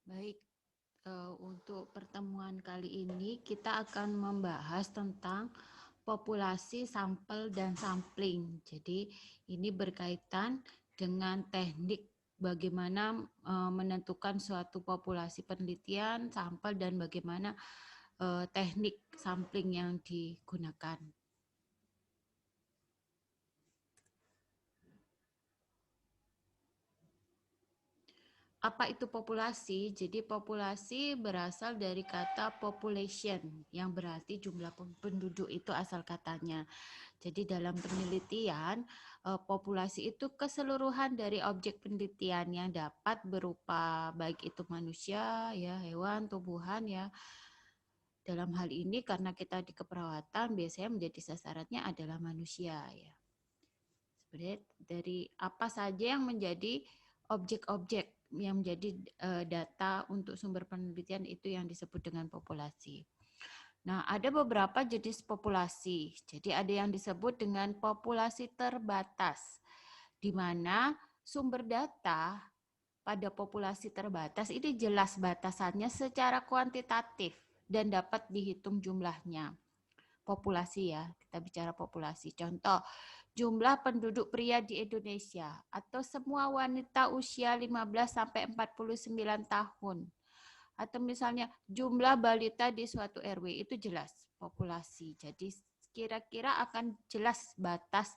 Baik, untuk pertemuan kali ini kita akan membahas tentang populasi sampel dan sampling. Jadi ini berkaitan dengan teknik bagaimana menentukan suatu populasi penelitian, sampel, dan bagaimana teknik sampling yang digunakan. Apa itu populasi? Jadi populasi berasal dari kata population yang berarti jumlah penduduk itu asal katanya. Jadi dalam penelitian populasi itu keseluruhan dari objek penelitian yang dapat berupa baik itu manusia ya, hewan, tumbuhan ya. Dalam hal ini karena kita di keperawatan biasanya menjadi sasarannya adalah manusia ya. Sebenarnya dari apa saja yang menjadi objek-objek yang menjadi data untuk sumber penelitian itu yang disebut dengan populasi. Nah, ada beberapa jenis populasi. Jadi ada yang disebut dengan populasi terbatas, di mana sumber data pada populasi terbatas ini jelas batasannya secara kuantitatif dan dapat dihitung jumlahnya. Populasi ya, kita bicara populasi. Contoh, jumlah penduduk pria di Indonesia atau semua wanita usia 15 sampai 49 tahun. Atau misalnya jumlah balita di suatu RW itu jelas populasi. Jadi kira-kira akan jelas batas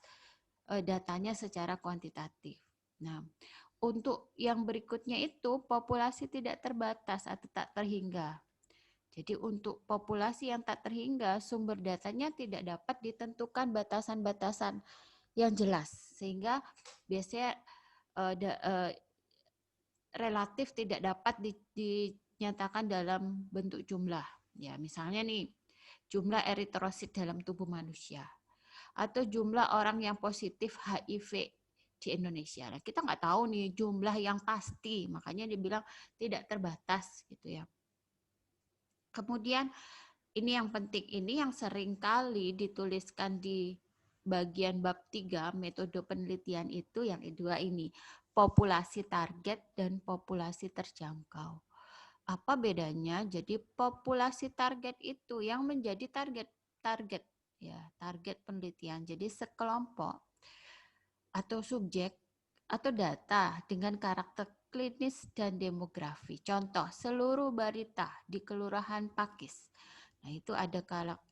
datanya secara kuantitatif. Nah, untuk yang berikutnya itu populasi tidak terbatas atau tak terhingga. Jadi untuk populasi yang tak terhingga, sumber datanya tidak dapat ditentukan batasan-batasan yang jelas, sehingga biasanya relatif tidak dapat dinyatakan dalam bentuk jumlah. Ya, misalnya nih, jumlah eritrosit dalam tubuh manusia atau jumlah orang yang positif HIV di Indonesia. Nah, kita nggak tahu nih jumlah yang pasti, makanya dibilang tidak terbatas gitu ya. Kemudian ini yang penting, ini yang sering kali dituliskan di bagian bab 3 metode penelitian itu yang kedua ini, populasi target dan populasi terjangkau. Apa bedanya? Jadi populasi target itu yang menjadi target ya, target penelitian. Jadi sekelompok atau subjek atau data dengan karakter klinis dan demografi. Contoh, seluruh balita di Kelurahan Pakis. Nah, itu ada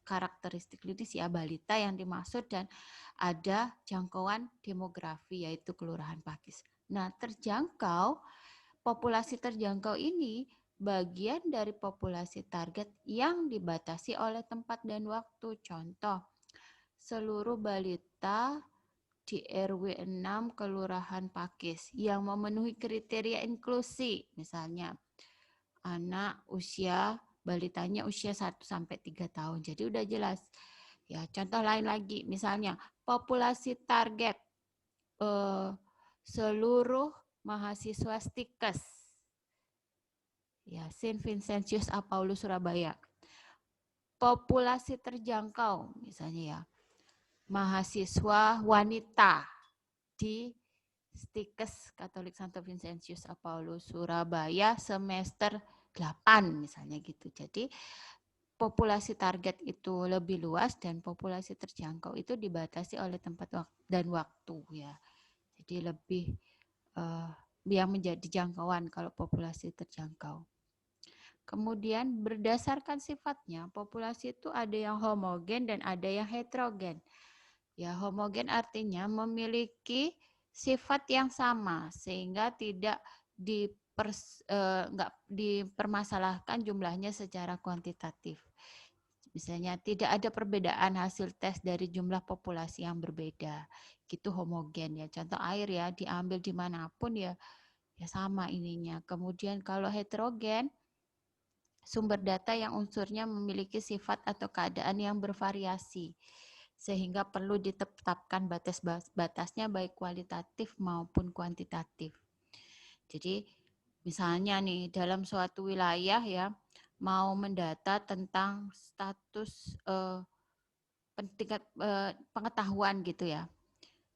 karakteristik klinis ya balita yang dimaksud dan ada jangkauan demografi yaitu Kelurahan Pakis. Nah, populasi terjangkau ini bagian dari populasi target yang dibatasi oleh tempat dan waktu. Contoh, seluruh balita di RW 6 Kelurahan Pakis yang memenuhi kriteria inklusi, misalnya anak usia balitanya usia 1 sampai 3 tahun. Jadi udah jelas. Ya, contoh lain lagi, misalnya populasi target seluruh mahasiswa stikes. Ya, Saint Vincentius A. Paulus Surabaya. Populasi terjangkau misalnya ya. Mahasiswa wanita di Stikes Katolik Santo Vincentius A. Paulus Surabaya semester 8 misalnya gitu. Jadi populasi target itu lebih luas dan populasi terjangkau itu dibatasi oleh tempat dan waktu ya. Jadi lebih yang menjadi jangkauan kalau populasi terjangkau. Kemudian berdasarkan sifatnya, populasi itu ada yang homogen dan ada yang heterogen. Ya, homogen artinya memiliki sifat yang sama sehingga tidak nggak dipermasalahkan jumlahnya secara kuantitatif. Misalnya tidak ada perbedaan hasil tes dari jumlah populasi yang berbeda. Gitu homogen ya. Contoh air ya diambil dimanapun ya sama ininya. Kemudian kalau heterogen sumber data yang unsurnya memiliki sifat atau keadaan yang bervariasi sehingga perlu ditetapkan batas-batasnya baik kualitatif maupun kuantitatif. Jadi misalnya nih dalam suatu wilayah ya mau mendata tentang status tingkat pengetahuan gitu ya.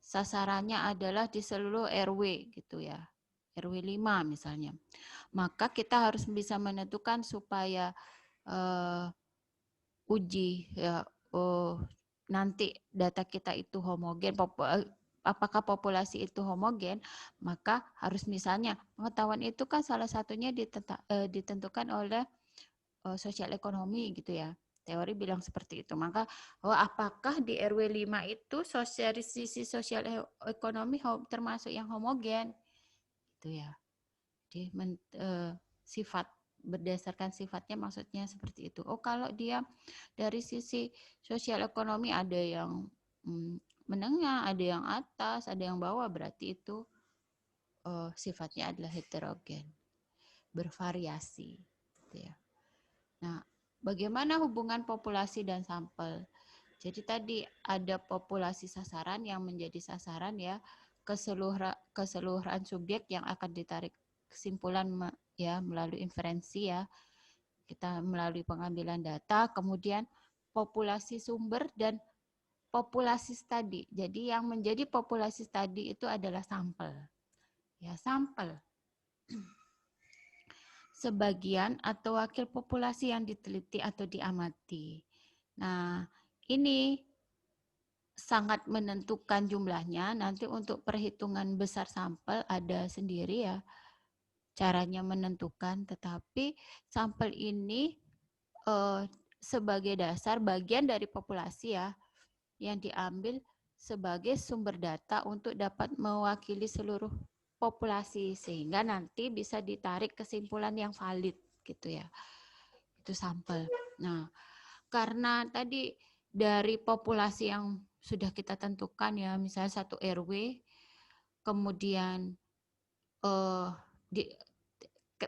Sasarannya adalah di seluruh RW gitu ya. RW 5 misalnya. Maka kita harus bisa menentukan supaya uji ya nanti data kita itu homogen, apakah populasi itu homogen, maka harus misalnya pengetahuan itu kan salah satunya ditentukan oleh sosial ekonomi gitu ya. Teori bilang seperti itu. Maka apakah di RW 5 itu dari sisi sosial ekonomi termasuk yang homogen gitu ya. Jadi sifat berdasarkan sifatnya maksudnya seperti itu. Oh, kalau dia dari sisi sosial ekonomi ada yang menengah, ada yang atas, ada yang bawah, berarti itu sifatnya adalah heterogen, bervariasi gitu ya. Nah, bagaimana hubungan populasi dan sampel? Jadi tadi ada populasi sasaran yang menjadi sasaran ya, keseluruhan subjek yang akan ditarik kesimpulan ya melalui inferensi ya. Kita melalui pengambilan data, kemudian populasi sumber dan populasi studi. Jadi yang menjadi populasi studi itu adalah sampel. Ya, sampel. Sebagian atau wakil populasi yang diteliti atau diamati. Nah, ini sangat menentukan jumlahnya. Nanti untuk perhitungan besar sampel ada sendiri ya caranya menentukan. Tetapi sampel ini sebagai dasar bagian dari populasi ya yang diambil sebagai sumber data untuk dapat mewakili seluruh populasi sehingga nanti bisa ditarik kesimpulan yang valid gitu ya. Itu sampel. Nah, karena tadi dari populasi yang sudah kita tentukan ya, misalnya satu RW, kemudian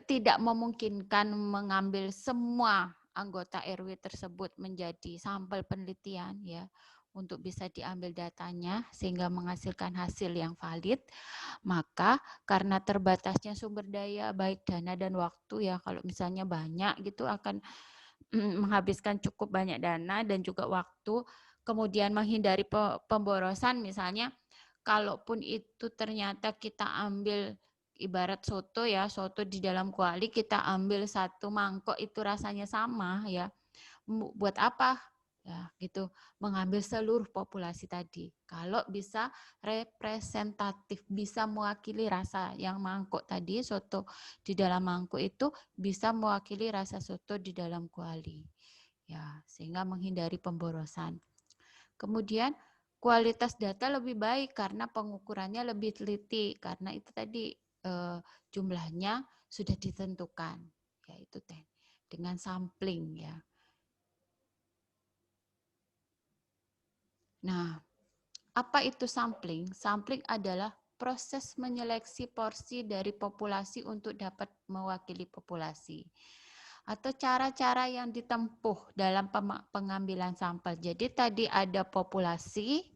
tidak memungkinkan mengambil semua anggota RW tersebut menjadi sampel penelitian ya untuk bisa diambil datanya sehingga menghasilkan hasil yang valid, maka karena terbatasnya sumber daya baik dana dan waktu ya, kalau misalnya banyak gitu akan menghabiskan cukup banyak dana dan juga waktu, kemudian menghindari pemborosan misalnya, kalaupun itu ternyata kita ambil ibarat soto ya, soto di dalam kuali kita ambil satu mangkok itu rasanya sama ya, buat apa? Ya, gitu, mengambil seluruh populasi tadi. Kalau bisa representatif, bisa mewakili rasa yang mangkok tadi, soto di dalam mangkok itu bisa mewakili rasa soto di dalam kuali. Ya, sehingga menghindari pemborosan. Kemudian kualitas data lebih baik karena pengukurannya lebih teliti karena itu tadi jumlahnya sudah ditentukan, yaitu dengan sampling ya. Nah, apa itu sampling? Sampling adalah proses menyeleksi porsi dari populasi untuk dapat mewakili populasi. Atau cara-cara yang ditempuh dalam pengambilan sampel. Jadi tadi ada populasi,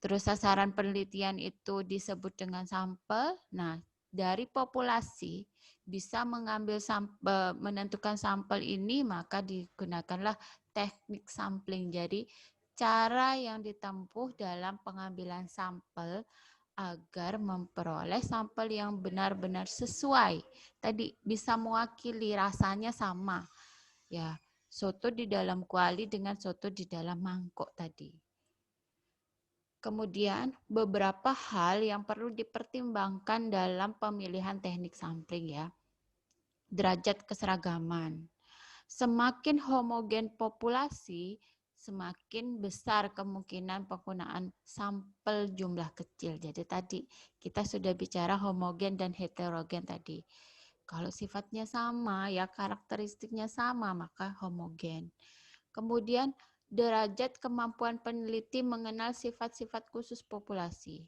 terus sasaran penelitian itu disebut dengan sampel. Nah, dari populasi bisa mengambil sampel, menentukan sampel ini, maka digunakanlah teknik sampling. Jadi cara yang ditempuh dalam pengambilan sampel agar memperoleh sampel yang benar-benar sesuai. Tadi bisa mewakili rasanya sama. Ya, soto di dalam kuali dengan soto di dalam mangkok tadi. Kemudian beberapa hal yang perlu dipertimbangkan dalam pemilihan teknik sampling ya. Derajat keseragaman. Semakin homogen populasi, semakin besar kemungkinan penggunaan sampel jumlah kecil. Jadi tadi kita sudah bicara homogen dan heterogen tadi. Kalau sifatnya sama, ya karakteristiknya sama, maka homogen. Kemudian derajat kemampuan peneliti mengenal sifat-sifat khusus populasi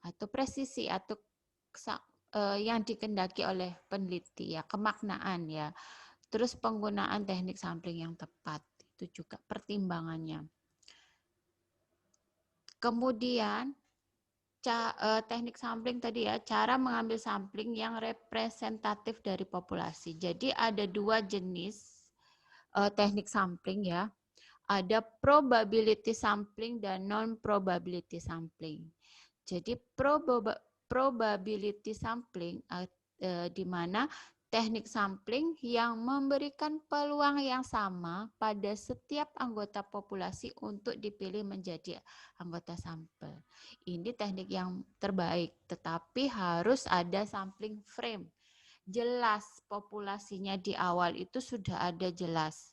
atau presisi atau yang dikendaki oleh peneliti ya, kemaknaan ya. Terus penggunaan teknik sampling yang tepat, itu juga pertimbangannya. Kemudian teknik sampling tadi ya, cara mengambil sampling yang representatif dari populasi. Jadi ada dua jenis teknik sampling ya. Ada probability sampling dan non-probability sampling. Jadi probability sampling, di mana teknik sampling yang memberikan peluang yang sama pada setiap anggota populasi untuk dipilih menjadi anggota sampel. Ini teknik yang terbaik, tetapi harus ada sampling frame. Jelas populasinya di awal itu sudah ada jelas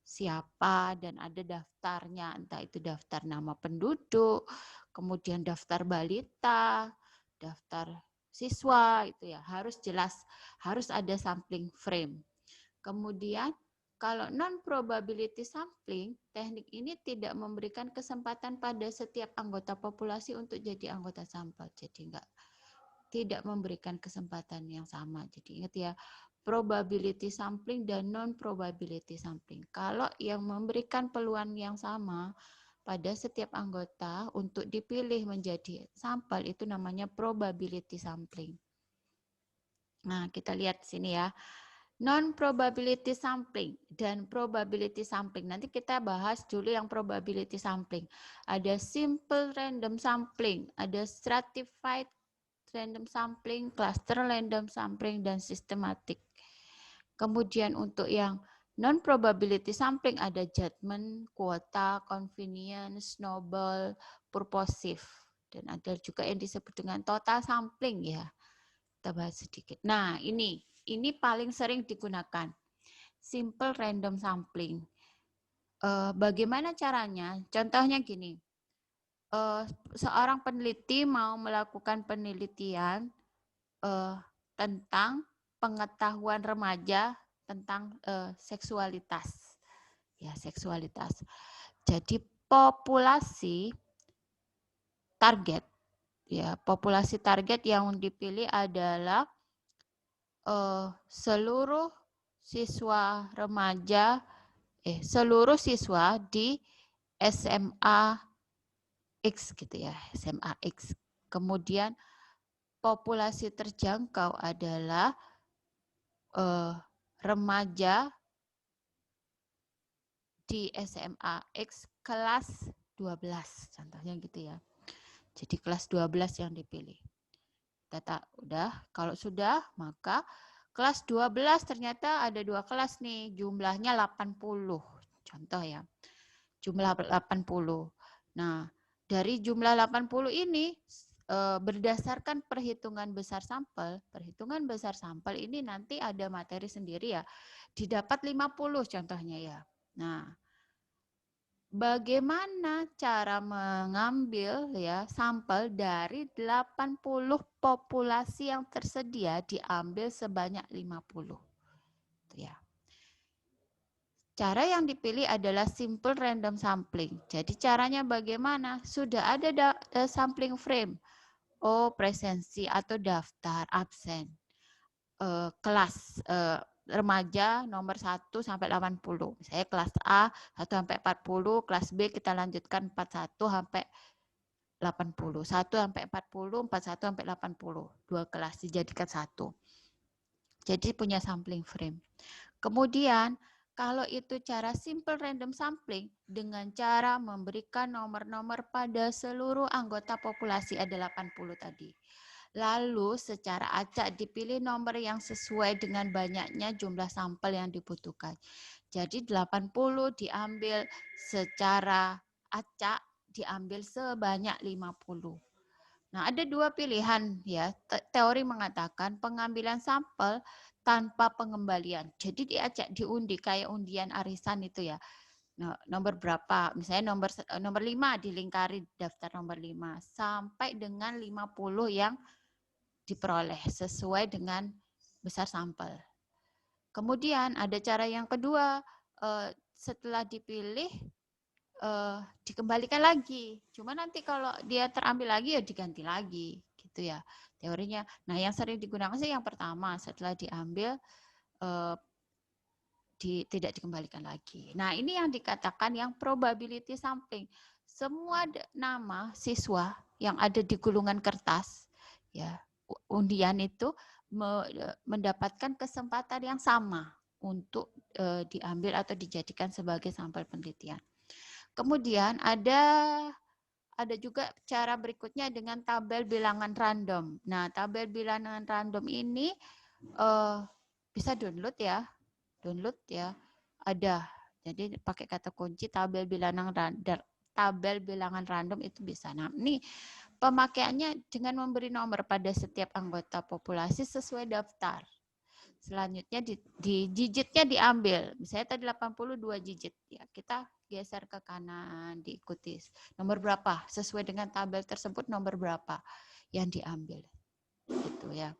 siapa dan ada daftarnya, entah itu daftar nama penduduk, kemudian daftar balita, daftar siswa, itu ya harus jelas, harus ada sampling frame. Kemudian kalau non probability sampling, teknik ini tidak memberikan kesempatan pada setiap anggota populasi untuk jadi anggota sampel. Jadi tidak memberikan kesempatan yang sama. Jadi ingat ya, probability sampling dan non probability sampling. Kalau yang memberikan peluang yang sama pada setiap anggota untuk dipilih menjadi sampel itu namanya probability sampling. Nah, kita lihat sini ya. Non probability sampling dan probability sampling. Nanti kita bahas dulu yang probability sampling. Ada simple random sampling, ada stratified random sampling, cluster random sampling, dan systematic. Kemudian untuk yang non-probability sampling ada judgment, kuota, convenience, snowball, purposive. Dan ada juga yang disebut dengan total sampling ya. Kita bahas sedikit. Nah ini paling sering digunakan. Simple random sampling. Bagaimana caranya? Contohnya gini. Seorang peneliti mau melakukan penelitian tentang pengetahuan remaja tentang seksualitas. Ya, seksualitas. Jadi populasi target yang dipilih adalah seluruh siswa remaja seluruh siswa di SMA X gitu ya, SMA X. Kemudian populasi terjangkau adalah remaja di SMA X kelas 12, contohnya gitu ya. Jadi kelas 12 yang dipilih. Data udah, kalau sudah maka kelas 12 ternyata ada 2 kelas nih, jumlahnya 80. Contoh ya. Jumlah 80. Nah, dari jumlah 80 ini berdasarkan perhitungan besar sampel ini nanti ada materi sendiri ya. Didapat 50 contohnya ya. Nah, bagaimana cara mengambil ya sampel dari 80 populasi yang tersedia diambil sebanyak 50. Itu ya. Cara yang dipilih adalah simple random sampling. Jadi caranya bagaimana? Sudah ada sampling frame. Oh, presensi atau daftar absen. Kelas remaja nomor 1 sampai 80. Misalnya kelas A 1 sampai 40, kelas B kita lanjutkan 41 sampai 80. 1 sampai 40, 41 sampai 80. 2 kelas dijadikan 1. Jadi punya sampling frame. Kemudian kalau itu cara simple random sampling dengan cara memberikan nomor-nomor pada seluruh anggota populasi ada 80 tadi. Lalu secara acak dipilih nomor yang sesuai dengan banyaknya jumlah sampel yang dibutuhkan. Jadi 80 diambil secara acak, diambil sebanyak 50. Nah, ada 2 pilihan ya. Teori mengatakan pengambilan sampel tanpa pengembalian. Jadi diacak diundi kayak undian arisan itu ya. Nah, nomor berapa? Misalnya nomor 5 dilingkari daftar nomor 5 sampai dengan 50 yang diperoleh sesuai dengan besar sampel. Kemudian ada cara yang kedua, setelah dipilih dikembalikan lagi. Cuma nanti kalau dia terambil lagi ya diganti lagi gitu ya teorinya. Nah, yang sering digunakan sih yang pertama, setelah diambil tidak dikembalikan lagi. Nah, ini yang dikatakan yang probability sampling. Semua nama siswa yang ada di gulungan kertas ya, undian itu mendapatkan kesempatan yang sama untuk diambil atau dijadikan sebagai sampel penelitian. Kemudian ada ada juga cara berikutnya dengan tabel bilangan random. Nah, tabel bilangan random ini bisa download ya. Download ya. Ada. Jadi pakai kata kunci tabel bilangan random itu bisa. Nah, ini pemakaiannya dengan memberi nomor pada setiap anggota populasi sesuai daftar. Selanjutnya di digitnya diambil. Misalnya tadi 82 digit. Ya, kita geser ke kanan, diikuti. Nomor berapa? Sesuai dengan tabel tersebut nomor berapa yang diambil. Gitu ya.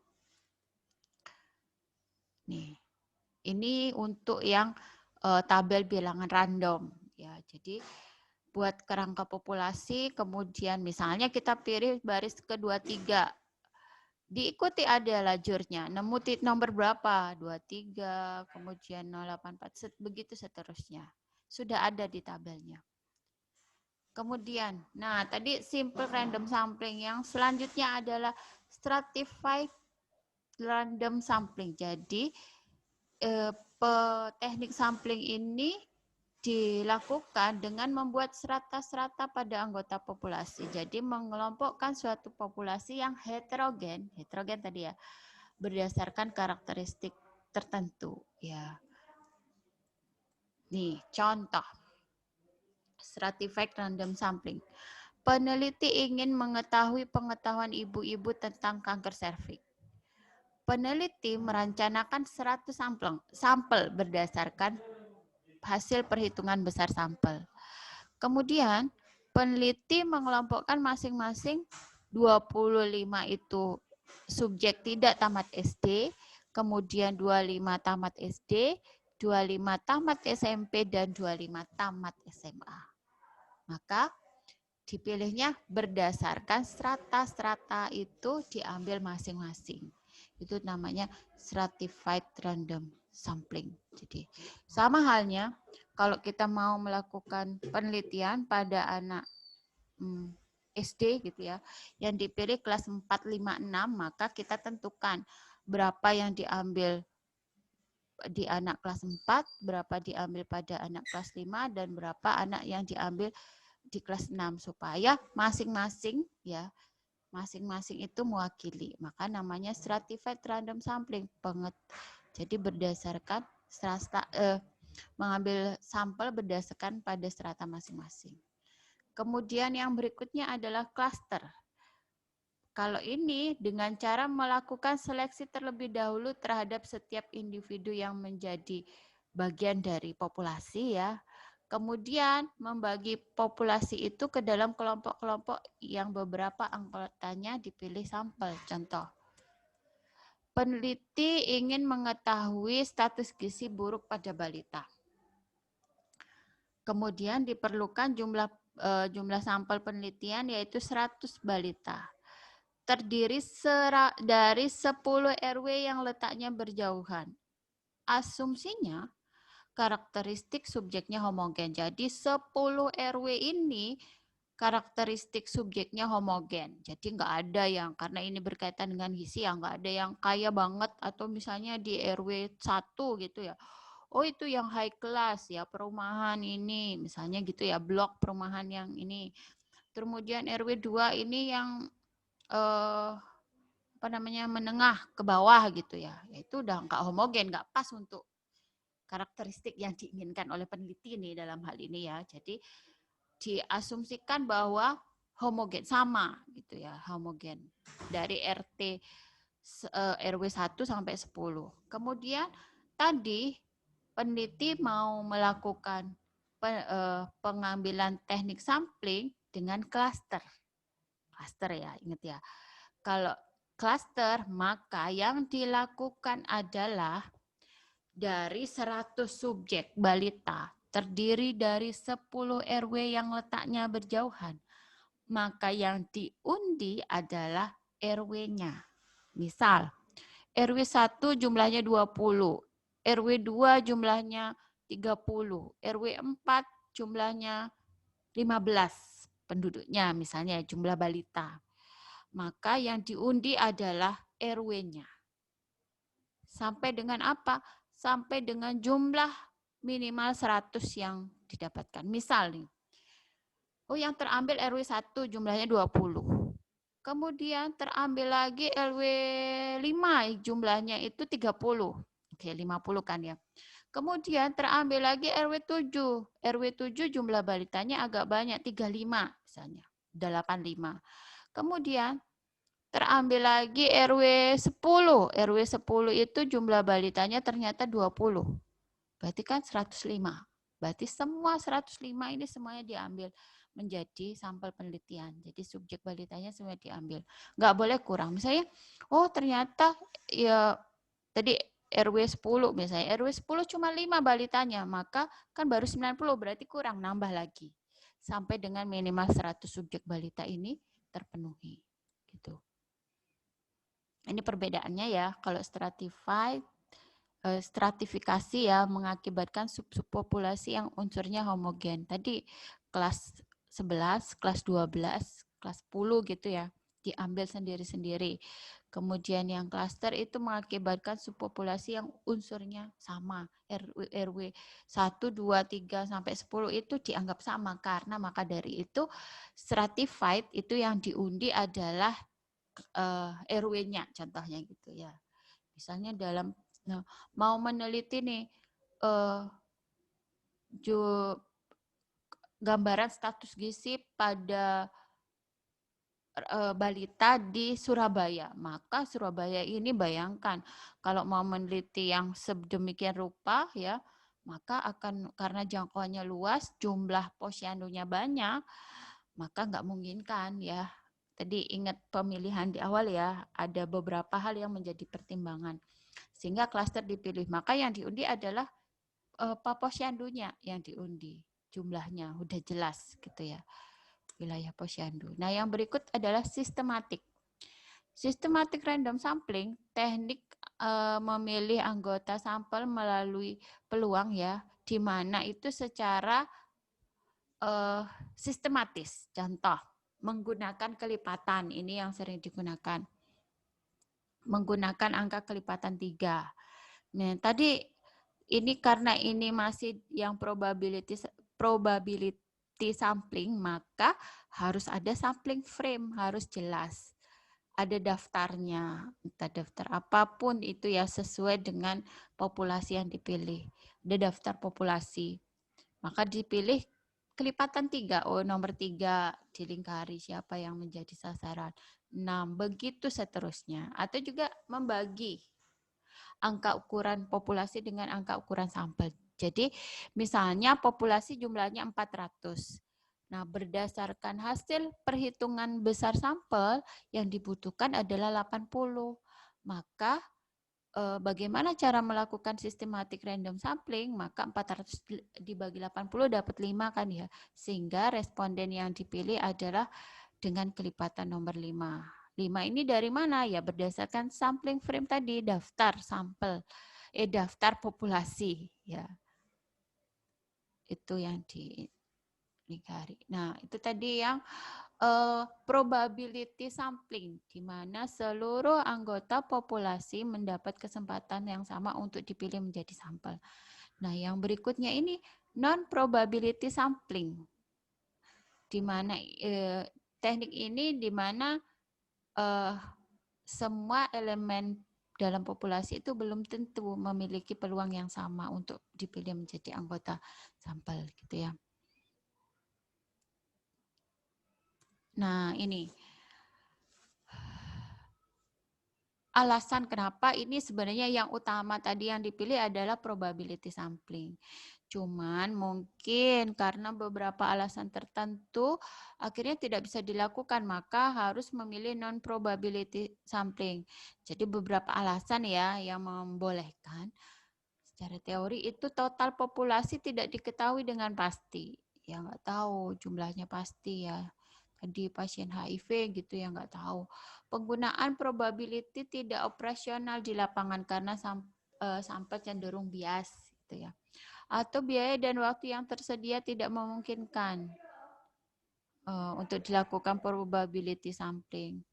Nih. Ini untuk yang tabel bilangan random. Ya, jadi buat kerangka populasi, kemudian misalnya kita pilih baris kedua tiga, diikuti ada lajurnya, nemu nomor berapa, 23, kemudian 084, begitu seterusnya. Sudah ada di tabelnya. Kemudian, nah tadi simple random sampling, yang selanjutnya adalah stratified random sampling. Jadi teknik sampling ini dilakukan dengan membuat strata-strata pada anggota populasi. Jadi mengelompokkan suatu populasi yang heterogen tadi ya, berdasarkan karakteristik tertentu ya. Nih, contoh stratified random sampling. Peneliti ingin mengetahui pengetahuan ibu-ibu tentang kanker serviks. Peneliti merencanakan 100 sampel berdasarkan hasil perhitungan besar sampel. Kemudian peneliti mengelompokkan masing-masing 25 itu subjek tidak tamat SD, kemudian 25 tamat SD, 25 tamat SMP, dan 25 tamat SMA. Maka dipilihnya berdasarkan strata-strata itu diambil masing-masing. Itu namanya stratified random sampling. Jadi sama halnya kalau kita mau melakukan penelitian pada anak SD gitu ya, yang dipilih kelas 4, 5, 6, maka kita tentukan berapa yang diambil di anak kelas 4, berapa diambil pada anak kelas 5, dan berapa anak yang diambil di kelas 6, supaya masing-masing ya, masing-masing itu mewakili. Maka namanya stratified random sampling. Jadi berdasarkan mengambil sampel berdasarkan pada strata masing-masing. Kemudian yang berikutnya adalah cluster. Kalau ini dengan cara melakukan seleksi terlebih dahulu terhadap setiap individu yang menjadi bagian dari populasi ya. Kemudian membagi populasi itu ke dalam kelompok-kelompok yang beberapa anggotanya dipilih sampel. Contoh, peneliti ingin mengetahui status gizi buruk pada balita. Kemudian diperlukan jumlah sampel penelitian yaitu 100 balita. Terdiri dari 10 RW yang letaknya berjauhan. Asumsinya karakteristik subjeknya homogen. Jadi 10 RW ini karakteristik subjeknya homogen. Jadi nggak ada yang, karena ini berkaitan dengan gizi ya, nggak ada yang kaya banget atau misalnya di RW 1 gitu ya. Oh itu yang high class ya, perumahan ini misalnya gitu ya, blok perumahan yang ini. Kemudian RW 2 ini yang menengah ke bawah gitu ya. Itu udah nggak homogen, nggak pas untuk karakteristik yang diinginkan oleh peneliti ini dalam hal ini ya. Jadi diasumsikan bahwa homogen sama gitu ya, homogen dari RW 1 sampai 10. Kemudian tadi peneliti mau melakukan pengambilan teknik sampling dengan klaster. Klaster ya, ingat ya. Kalau klaster, maka yang dilakukan adalah dari 100 subjek balita, terdiri dari 10 RW yang letaknya berjauhan, maka yang diundi adalah RW-nya. Misal, RW 1 jumlahnya 20, RW 2 jumlahnya 30, RW 4 jumlahnya 15 penduduknya, misalnya jumlah balita. Maka yang diundi adalah RW-nya. Sampai dengan apa? Sampai dengan jumlah minimal 100 yang didapatkan. Misal nih, Oh, yang terambil RW 1 jumlahnya 20. Kemudian terambil lagi RW 5 jumlahnya itu 30. Oke, 50 kan ya. Kemudian terambil lagi RW 7. RW 7 jumlah balitanya agak banyak, 35 misalnya, 85. Kemudian terambil lagi RW 10. RW 10 itu jumlah balitanya ternyata 20. Berarti kan 105. Berarti semua 105 ini semuanya diambil menjadi sampel penelitian. Jadi subjek balitanya semua diambil. Nggak boleh kurang. Misalnya, oh ternyata ya tadi RW 10 misalnya, RW 10 cuma 5 balitanya, maka kan baru 90, berarti kurang, nambah lagi. Sampai dengan minimal 100 subjek balita ini terpenuhi. Gitu. Ini perbedaannya ya, kalau stratified, stratifikasi ya mengakibatkan sub-sub populasi yang unsurnya homogen. Tadi kelas 11, kelas 12, kelas 10 gitu ya, diambil sendiri-sendiri. Kemudian yang klaster itu mengakibatkan subpopulasi yang unsurnya sama. RW 1, 2, 3, sampai 10 itu dianggap sama. Karena maka dari itu stratified itu yang diundi adalah RW-nya contohnya gitu ya. Misalnya dalam mau meneliti nih gambaran status gizi pada balita di Surabaya. Maka Surabaya ini bayangkan kalau mau meneliti yang sedemikian rupa ya, maka akan karena jangkauannya luas, jumlah posyandunya banyak, maka nggak mungkin kan ya. Tadi ingat pemilihan di awal ya, ada beberapa hal yang menjadi pertimbangan. Sehingga klaster dipilih. Maka yang diundi adalah posyandunya yang diundi. Jumlahnya udah jelas gitu ya. Wilayah posyandu. Nah, yang berikut adalah sistematik. Sistematik random sampling, teknik memilih anggota sampel melalui peluang ya, di mana itu secara sistematis. Contoh, menggunakan kelipatan, ini yang sering digunakan. Menggunakan angka kelipatan 3. Nah, tadi ini karena ini masih yang probability sampling, maka harus ada sampling frame, harus jelas. Ada daftarnya, entah daftar apapun itu ya sesuai dengan populasi yang dipilih. Ada daftar populasi. Maka dipilih kelipatan 3. Oh, nomor 3 dilingkari siapa yang menjadi sasaran. 6, begitu seterusnya. Atau juga membagi angka ukuran populasi dengan angka ukuran sampel. Jadi misalnya populasi jumlahnya 400. Nah, berdasarkan hasil perhitungan besar sampel yang dibutuhkan adalah 80. Maka bagaimana cara melakukan sistematik random sampling? Maka 400 dibagi 80 dapat 5 kan ya. Sehingga responden yang dipilih adalah dengan kelipatan nomor 5. 5 ini dari mana? Ya berdasarkan sampling frame tadi, daftar sampel, daftar populasi ya. Itu yang dicari. Nah, itu tadi yang probability sampling, di mana seluruh anggota populasi mendapat kesempatan yang sama untuk dipilih menjadi sampel. Nah, yang berikutnya ini non-probability sampling, di mana teknik ini di mana semua elemen dalam populasi itu belum tentu memiliki peluang yang sama untuk dipilih menjadi anggota sampel gitu ya. Nah, ini alasan kenapa ini sebenarnya yang utama tadi yang dipilih adalah probability sampling. Cuman mungkin karena beberapa alasan tertentu akhirnya tidak bisa dilakukan, maka harus memilih non-probability sampling. Jadi beberapa alasan ya yang membolehkan. Secara teori itu total populasi tidak diketahui dengan pasti. Ya nggak tahu jumlahnya pasti ya. Tadi pasien HIV gitu ya nggak tahu. Penggunaan probability tidak operasional di lapangan karena sampel cenderung bias gitu ya. Atau biaya dan waktu yang tersedia tidak memungkinkan untuk dilakukan probability sampling.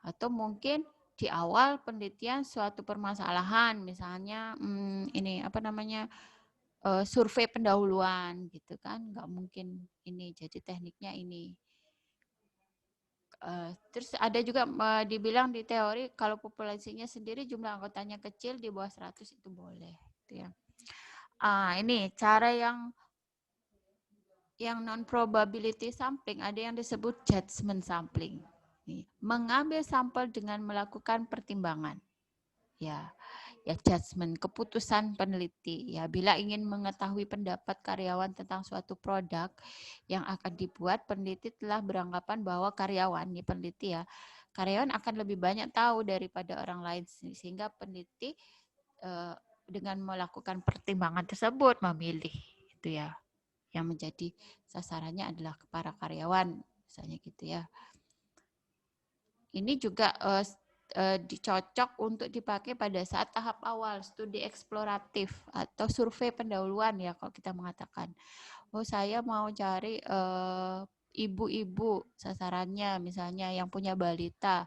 Atau mungkin di awal penelitian suatu permasalahan, misalnya ini apa namanya survei pendahuluan gitu kan, nggak mungkin ini. Jadi tekniknya ini. Terus ada juga dibilang di teori kalau populasinya sendiri jumlah anggotanya kecil di bawah 100 itu boleh. Gitu ya. Ini cara yang non probability sampling, ada yang disebut judgment sampling. Nih, mengambil sampel dengan melakukan pertimbangan. Ya, judgment, keputusan peneliti. Ya, bila ingin mengetahui pendapat karyawan tentang suatu produk yang akan dibuat, peneliti telah beranggapan bahwa karyawan, ini peneliti ya, karyawan akan lebih banyak tahu daripada orang lain, sehingga peneliti dengan melakukan pertimbangan tersebut memilih, itu ya, yang menjadi sasarannya adalah para karyawan, misalnya gitu ya. Ini juga dicocok untuk dipakai pada saat tahap awal studi eksploratif atau survei pendahuluan ya, kalau kita mengatakan, oh saya mau cari ibu-ibu sasarannya, misalnya yang punya balita,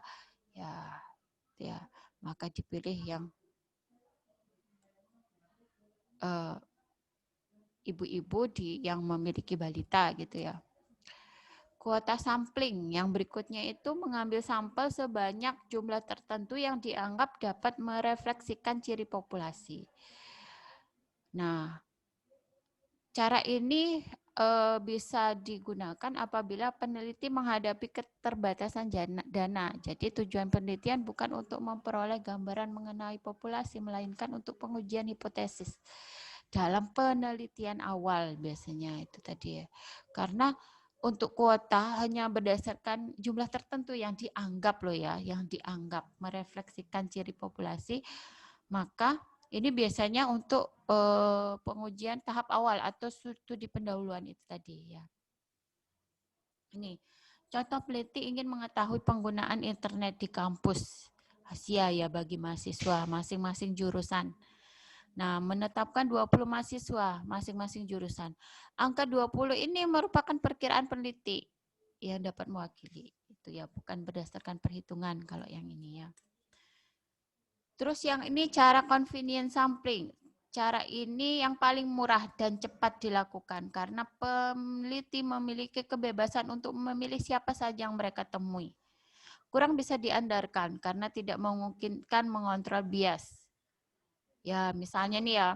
ya maka dipilih yang ibu-ibu yang memiliki balita gitu ya. Kuota sampling yang berikutnya itu mengambil sampel sebanyak jumlah tertentu yang dianggap dapat merefleksikan ciri populasi. Nah, cara ini bisa digunakan apabila peneliti menghadapi keterbatasan dana. Jadi tujuan penelitian bukan untuk memperoleh gambaran mengenai populasi, melainkan untuk pengujian hipotesis dalam penelitian awal biasanya itu tadi ya. Karena untuk kuota hanya berdasarkan jumlah tertentu yang dianggap loh ya, yang dianggap merefleksikan ciri populasi, maka ini biasanya untuk pengujian tahap awal atau studi pendahuluan itu tadi ya. Ini contoh peneliti ingin mengetahui penggunaan internet di kampus Asia ya bagi mahasiswa masing-masing jurusan. Nah, menetapkan 20 mahasiswa masing-masing jurusan. Angka 20 ini merupakan perkiraan peneliti yang dapat mewakili. Itu ya, bukan berdasarkan perhitungan kalau yang ini ya. Terus yang ini cara convenience sampling. Cara ini yang paling murah dan cepat dilakukan karena peneliti memiliki kebebasan untuk memilih siapa saja yang mereka temui. Kurang bisa diandalkan karena tidak memungkinkan mengontrol bias. Ya, misalnya nih ya,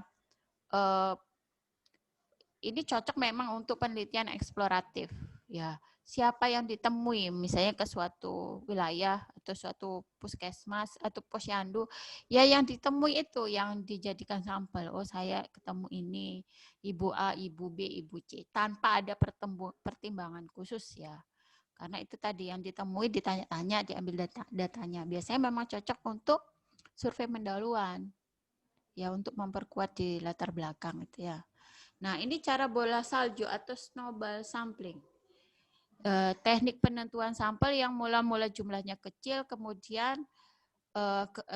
ini cocok memang untuk penelitian eksploratif. Ya, siapa yang ditemui, misalnya ke suatu wilayah atau suatu puskesmas atau posyandu, ya yang ditemui itu yang dijadikan sampel. Oh, saya ketemu ini, Ibu A, Ibu B, Ibu C, tanpa ada pertimbangan khusus ya. Karena itu tadi yang ditemui ditanya-tanya, diambil datanya. Biasanya memang cocok untuk survei pendahuluan. Ya, untuk memperkuat di latar belakang itu ya. Nah, ini cara bola salju atau snowball sampling. Teknik penentuan sampel yang mula-mula jumlahnya kecil, kemudian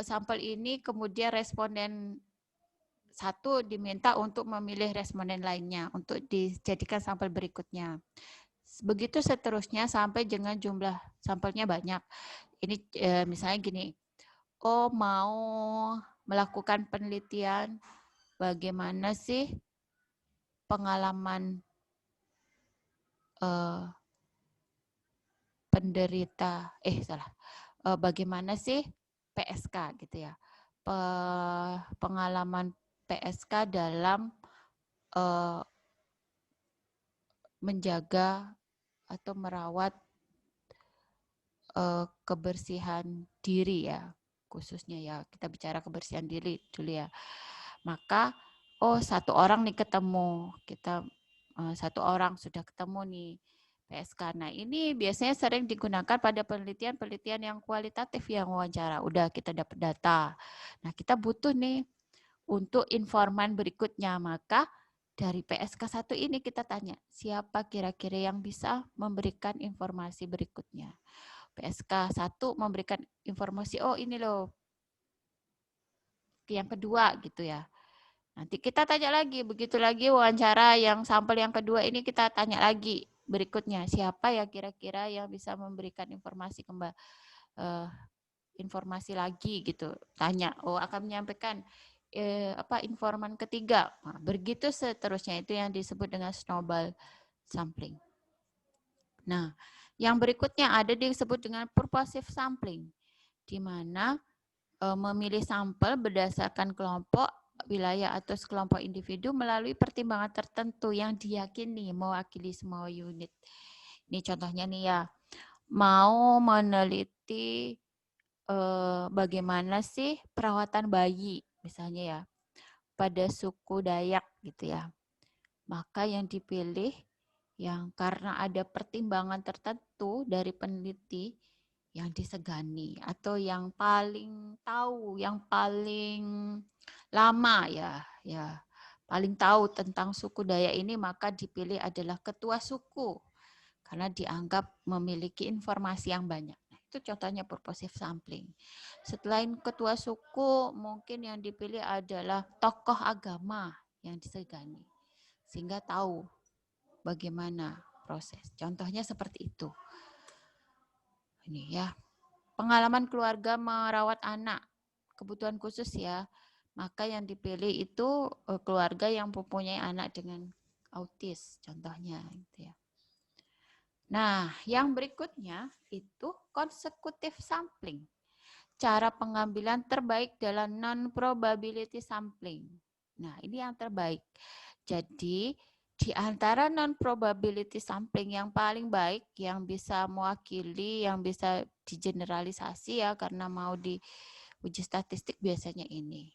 sampel ini kemudian responden satu diminta untuk memilih responden lainnya untuk dijadikan sampel berikutnya. Begitu seterusnya sampai dengan jumlah sampelnya banyak. Ini misalnya gini, oh mau melakukan penelitian bagaimana sih pengalaman penderita, bagaimana sih PSK gitu ya, pengalaman PSK dalam menjaga atau merawat kebersihan diri ya, khususnya ya kita bicara kebersihan diri dulu ya. Maka satu orang nih ketemu, kita satu orang sudah ketemu nih PSK. Nah, ini biasanya sering digunakan pada penelitian-penelitian yang kualitatif yang wawancara. Udah kita dapat data. Nah, kita butuh nih untuk informan berikutnya. Maka dari PSK 1 ini kita tanya, siapa kira-kira yang bisa memberikan informasi berikutnya. PSK 1 memberikan informasi, oh ini loh yang kedua gitu ya. Nanti kita tanya lagi, begitu lagi wawancara yang sampel yang kedua ini kita tanya lagi berikutnya, siapa ya kira-kira yang bisa memberikan informasi informasi lagi gitu. Tanya, akan menyampaikan informan ketiga. Nah, begitu seterusnya, itu yang disebut dengan snowball sampling. Nah, yang berikutnya ada disebut dengan purposive sampling, di mana memilih sampel berdasarkan kelompok, wilayah atau sekelompok individu melalui pertimbangan tertentu yang diyakini mewakili semua unit. Ini contohnya nih ya, mau meneliti bagaimana sih perawatan bayi misalnya ya pada suku Dayak gitu ya. Maka yang dipilih yang karena ada pertimbangan tertentu dari peneliti yang disegani atau yang paling tahu, yang paling lama ya paling tahu tentang suku Dayak ini, maka dipilih adalah ketua suku karena dianggap memiliki informasi yang banyak. Nah, itu contohnya purposive sampling. Selain ketua suku, mungkin yang dipilih adalah tokoh agama yang disegani sehingga tahu bagaimana proses. Contohnya seperti itu. Ini ya. Pengalaman keluarga merawat anak, kebutuhan khusus ya. Maka yang dipilih itu keluarga yang mempunyai anak dengan autis, contohnya gitu ya. Nah, yang berikutnya itu consecutive sampling. Cara pengambilan terbaik dalam non-probability sampling. Nah, ini yang terbaik. Jadi, di antara non-probability sampling yang paling baik, yang bisa mewakili, yang bisa digeneralisasi ya, karena mau diuji statistik biasanya ini.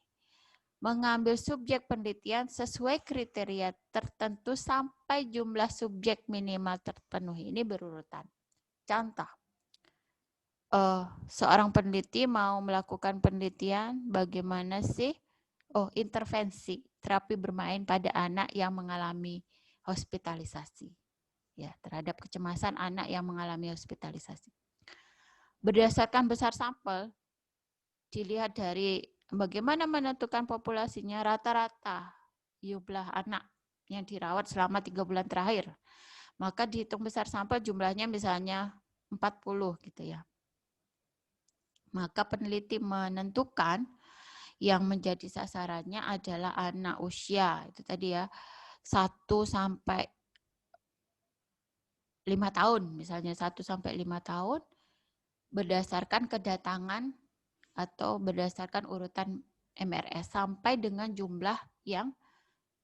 Mengambil subjek penelitian sesuai kriteria tertentu sampai jumlah subjek minimal terpenuhi. Ini berurutan. Contoh, seorang peneliti mau melakukan penelitian bagaimana sih intervensi terapi bermain pada anak yang mengalami hospitalisasi ya terhadap kecemasan anak yang mengalami hospitalisasi. Berdasarkan besar sampel dilihat dari bagaimana menentukan populasinya rata-rata jumlah anak yang dirawat selama 3 bulan terakhir. Maka dihitung besar sampel jumlahnya misalnya 40 gitu ya. Maka peneliti menentukan yang menjadi sasarannya adalah anak usia itu tadi ya 1 sampai 5 tahun misalnya 1 sampai 5 tahun berdasarkan kedatangan atau berdasarkan urutan MRS sampai dengan jumlah yang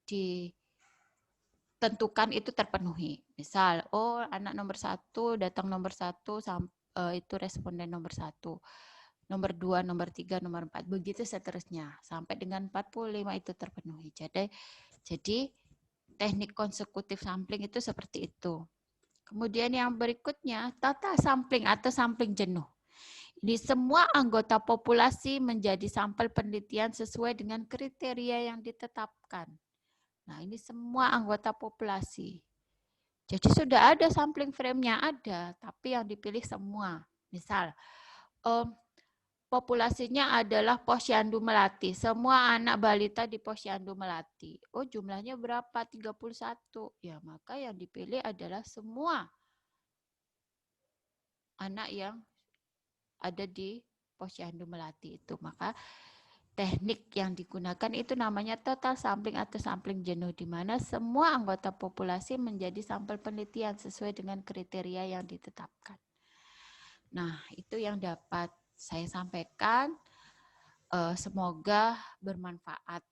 ditentukan itu terpenuhi. Misal, anak nomor 1 datang nomor 1 itu responden nomor 1. Nomor 2, nomor 3, nomor 4, begitu seterusnya. Sampai dengan 45 itu terpenuhi. Jadi teknik konsekutif sampling itu seperti itu. Kemudian yang berikutnya, tata sampling atau sampling jenuh. Di semua anggota populasi menjadi sampel penelitian sesuai dengan kriteria yang ditetapkan. Nah, ini semua anggota populasi. Jadi sudah ada sampling frame-nya ada, tapi yang dipilih semua. Misal, populasinya adalah Posyandu Melati. Semua anak balita di Posyandu Melati. Jumlahnya berapa? 31. Ya, maka yang dipilih adalah semua anak yang ada di Posyandu Melati itu. Maka teknik yang digunakan itu namanya total sampling atau sampling jenuh, di mana semua anggota populasi menjadi sampel penelitian sesuai dengan kriteria yang ditetapkan. Nah, itu yang dapat saya sampaikan. Semoga bermanfaat.